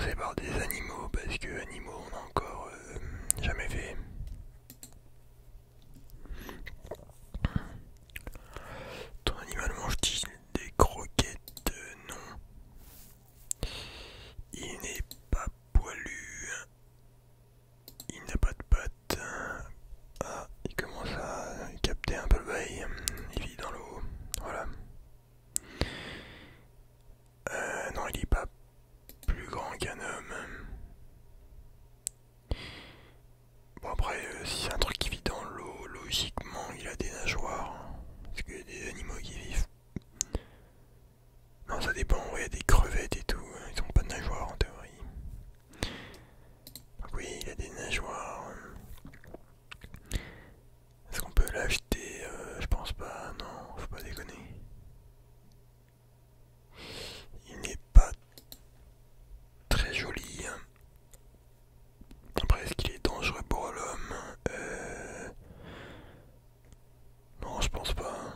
commencer par des animaux parce que animaux on a encore jamais fait. Ton animal mange-t-il des croquettes? Non. Il n'est pas poilu. Il n'a pas de pattes. Ah, il commence à capter un peu le bail. Il vit dans l'eau. Voilà. Non, il n'est pas plus grand qu'un homme. Bon après, si c'est un truc qui vit dans l'eau, logiquement il a des nageoires. Parce qu'il y a des animaux qui vivent. Non, ça dépend, il y a des crevettes et tout, ils ont pas de nageoires en théorie. Donc oui, il a des nageoires. Est-ce qu'on peut l'acheter? Je pense pas, non, faut pas déconner. Il n'est pas très joli. Après, est-ce qu'il est dangereux pour l'homme? Non, je pense pas.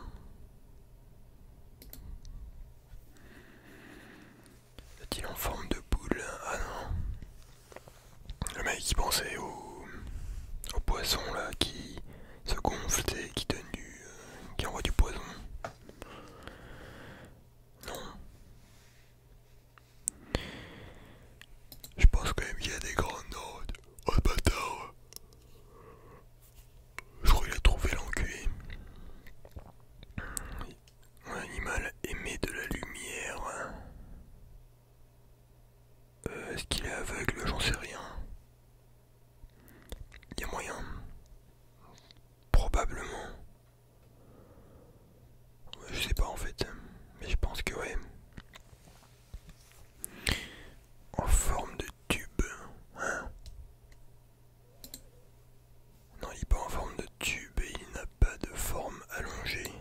Est-il en forme de boule? Ah non. Le mec qui pensait au poisson là qui se gonfle et qui donne qui envoie du poison. Non. Je pense quand même qu'il y a des grandes dents. Oh le bâtard. Je crois qu'il a trouvé l'enculé. Mon animal émet de la lumière. Est-ce qu'il est aveugle? J'en sais rien. Il y a moyen. Probablement. Je sais pas en fait. Mais je pense que ouais. En forme de tube. Hein? Non, il est pas en forme de tube et il n'a pas de forme allongée.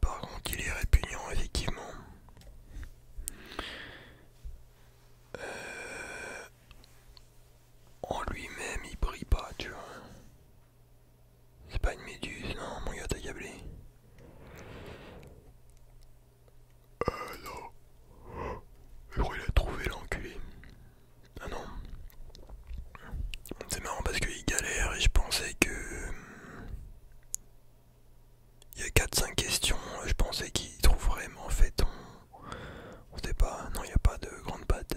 Par contre, il est répugnant, effectivement. En lui-même, il brille pas, tu vois. C'est pas une méduse, non, mon gars, t'as câblé. Non. Je crois qu'il a trouvé l'enculé. Ah non. C'est marrant parce qu'il galère et je pensais que... Il y a 4-5 questions, je pensais qu'il trouverait, mais en fait, on sait pas. Non, il n'y a pas de grande patte.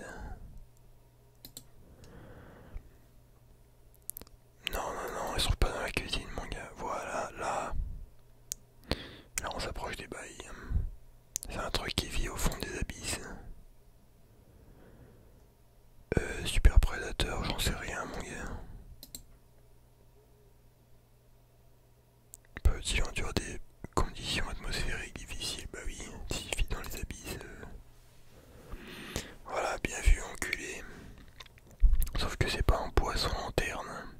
Non, non, non, il se trouve pas dans la cuisine, mon gars. Voilà, là. Là, on s'approche des bails. C'est un truc qui vit au fond des abysses. Super prédateur, j'en sais rien, mon gars. Peut-il endurer des conditions atmosphériques difficiles? Bah oui, s'il vit dans les abysses. Voilà, bien vu, enculé. Sauf que c'est pas un poisson lanterne.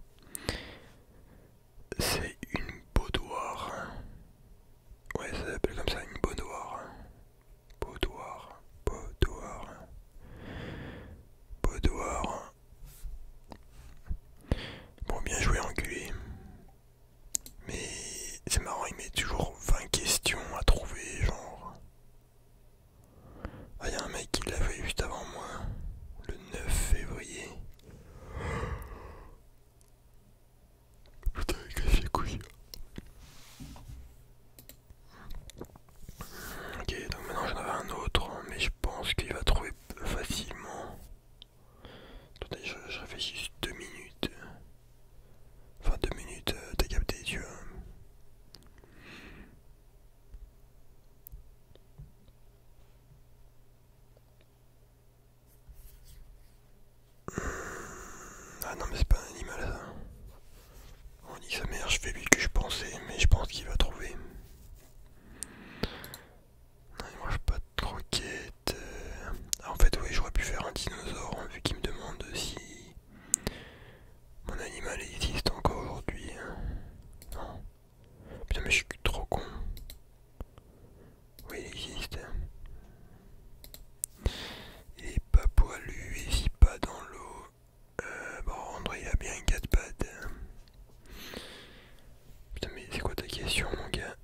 C'est une baudoire. Ouais, ça s'appelle comme ça, une baudoire. Baudoire, baudoire, baudoire. Bon, bien joué, enculé. Mais c'est marrant, il met toujours 20 questions à trouver, genre. Ah, y'a un mec qui l'a fait juste avant moi, le 9 février. Putain, casse les couilles. Ok, donc maintenant j'en avais un autre, mais je pense qu'il va trouver facilement. Attendez, je réfléchis juste 2 minutes. Enfin 2 minutes, t'as capté, tu vois. Ah non mais c'est pas un animal ça. On dit que sa mère, je fais lui que je pensais, mais je pense qu'il va trouver. Non, il mange pas de croquettes. Ah, en fait oui, j'aurais pu faire un dinosaure, hein, vu qu'il me demande si mon animal existe encore aujourd'hui. Non. Putain mais je suis trop con. Oui, il existe. Il est pas poilu, il vit pas dans l'eau. Bon, André, il a bien 4 pattes. Putain, mais c'est quoi ta question, mon gars?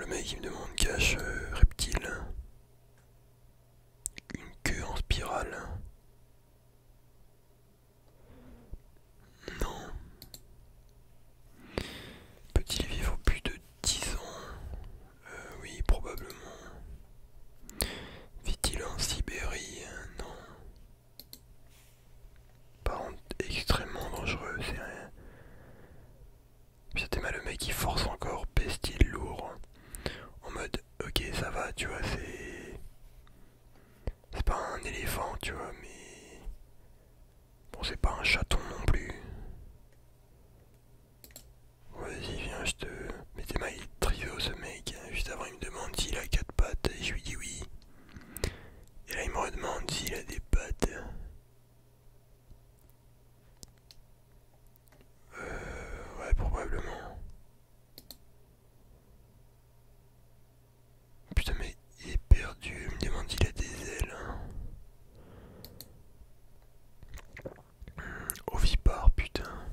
Le mec il me demande cache reptile. Une queue en spirale. Non. Peut-il vivre plus de 10 ans? Oui, probablement. Vit-il en Sibérie? Non. Par contre, extrêmement dangereux, c'est rien. C'était mal le mec qui force encore, pestil lourd. En mode, ok, ça va, tu vois, c'est. C'est pas un éléphant, tu vois, mais. Bon, c'est pas un chaton non plus. Vas-y, viens, je te. Mais t'es mal trio ce mec. Juste avant, il me demande s'il a 4 pattes, et je lui dis oui. Et là, il me redemande s'il a des pattes. Ouais, probablement. Putain, mais il est perdu. Il me demande s'il a des ailes. Ovipare, putain.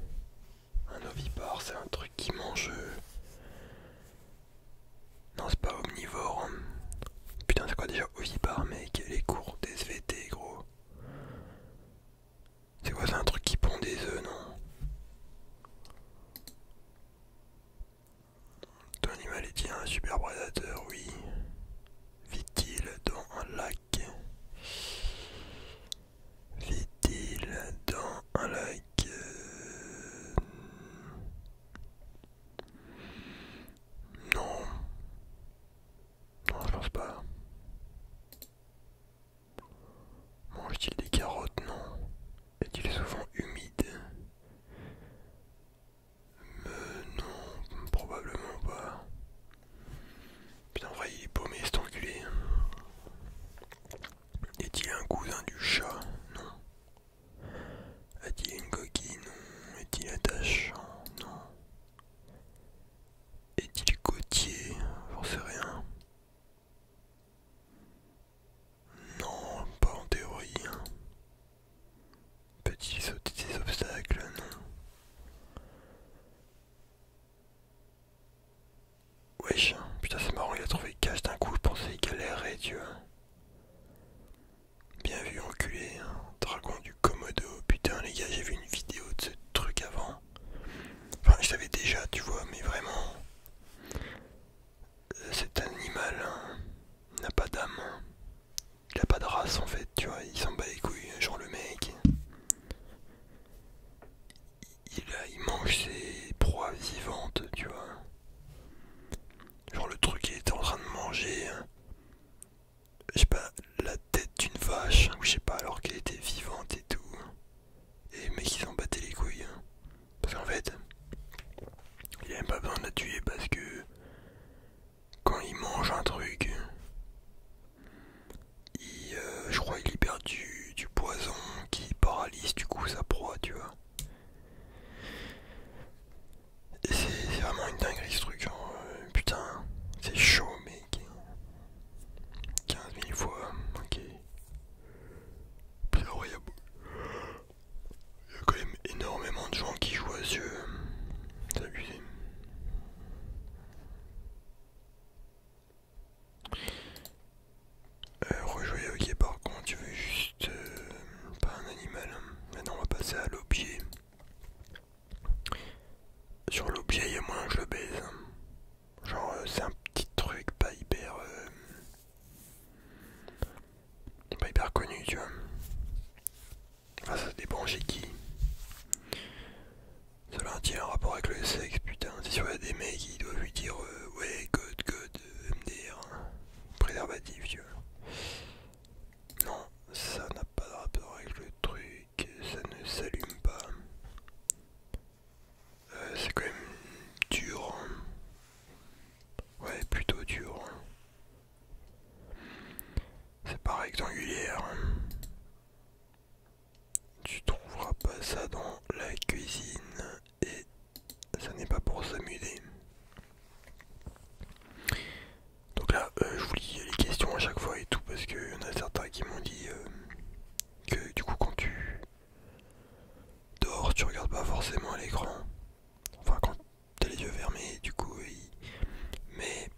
Un ovipare, c'est un truc qui mange. Non, c'est pas omnivore. Putain, c'est quoi déjà ovipare, mec? Les cours des SVT, gros. C'est quoi, c'est un truc qui pond des œufs, non? Ton animal est-il un super prédateur? Oui. Vit-il dans un lac? Vit-il dans un lac? Non. Non, je pense pas. Mange-t-il des carottes? Non. Est-il souvent humide? Non, probablement pas. Putain, en vrai, il est paumé, cet enculé. Est-il un cousin du chat? Non. A-t-il une coquille? Non. Est-il attachant? Non. Est-il côtier? J'en sais rien. Non, pas en théorie. Peut-il sauter des obstacles? Non. Wesh, putain c'est marrant, il a trouvé cache d'un coup, je pensais qu'il galérait, tu vois. Bien vu, enculé, hein. Dragon du Komodo. Putain les gars, j'ai vu une vidéo de ce truc avant. Enfin, je savais déjà, tu vois, mais vraiment. Cet animal hein, n'a pas d'âme. Il a pas de race en fait, tu vois, il s'en bat les couilles. Genre le mec, il mange ses proies vivantes, tu vois. Genre le truc il était en train de manger, je sais pas, la tête d'une vache, ou je sais pas, alors qu'elle était vivante et tout. Et le mec il s'en battait les couilles. Parce qu'en fait, il a même pas besoin de la tuer parce que quand il mange un truc, je crois qu'il libère du poison qui paralyse du coup sa proie, tu vois. Et c'est vraiment une dinguerie ce truc, genre, putain, c'est chaud mec. 15 000 fois, ok. Puis alors, il y a quand même énormément de gens qui jouent à ce jeu. C'est abusé. Rejouer, ok, par contre, tu veux juste pas un animal. Maintenant, on va passer à l'objet. Sur l'objet, il y a moins que je le baise. Genre, c'est un petit truc pas hyper connu, tu vois. Enfin, ça dépend chez qui. Cela a-t-il un rapport avec le sexe? Putain, c'est sûr, il y a des mecs qui doivent lui dire ouais, code, MDR, préservatif, tu vois. Non, ça n'a pas de rapport avec le truc, ça ne s'allume pas. C'est quand même dur. Ouais, plutôt dur. C'est pas rectangulaire. Tu trouveras pas ça dans la cuisine et ça n'est pas pour s'amuser. Donc là, je vous lis les questions à chaque fois et tout parce qu'il y en a certains qui m'ont dit que du coup quand tu dors, tu regardes pas forcément à l'écran. Enfin quand t'as les yeux fermés, du coup, oui. Mais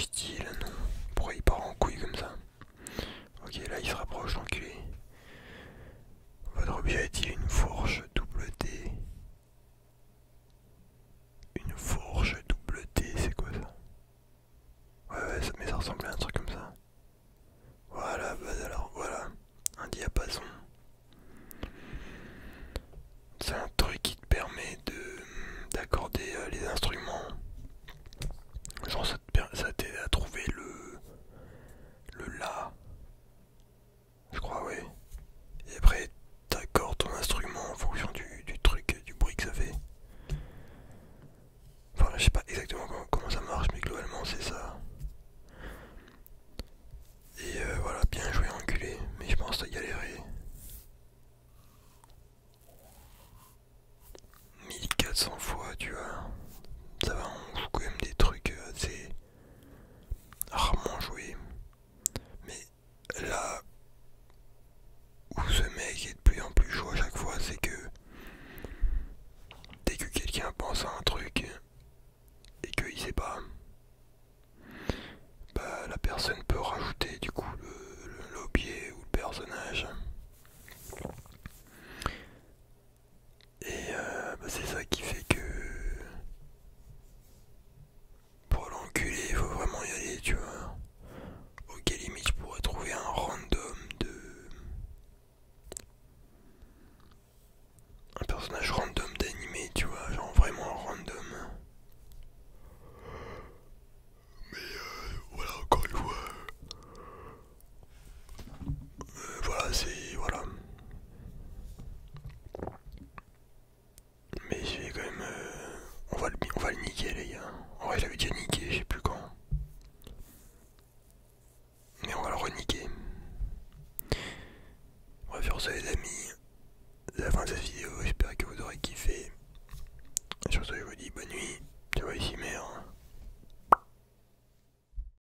style, non. Pourquoi il part en couille comme ça? Ok, là il se rapproche, l'enculé. Votre objet est-il une fourche double T? Une fourche double T, c'est quoi ça? Ouais, mais ça ressemble à un truc comme ça. Voilà, bah alors voilà, un diapason. C'est un truc qui te permet d'accorder les instruments. Genre ça t'aide à trouver le La, je crois, ouais. Et après t'accordes ton instrument en fonction du truc, du bruit que ça fait. Enfin, je sais pas exactement comment ça marche, mais globalement c'est ça. Et voilà, bien joué enculé, mais je pense que t'as galéré. 1400 fois, tu vois. Ça va, on joue quand même des trucs assez rarement joués. Mais là où ce mec est de plus en plus chaud à chaque fois, c'est que dès que quelqu'un pense à un truc et qu'il sait pas, bah la personne peut rajouter du coup l'objet ou le personnage. Et bah, c'est ça qui fait que pour l'enculer, il faut vraiment y aller, tu vois. Ok, limite, je pourrais trouver un random de. Un personnage random d'animé, tu vois, genre vraiment random. Mais voilà, encore une fois. Voilà, c'est. Voilà. Mais j'ai quand même. On va le niquer, les gars. En vrai, je l'avais déjà niqué.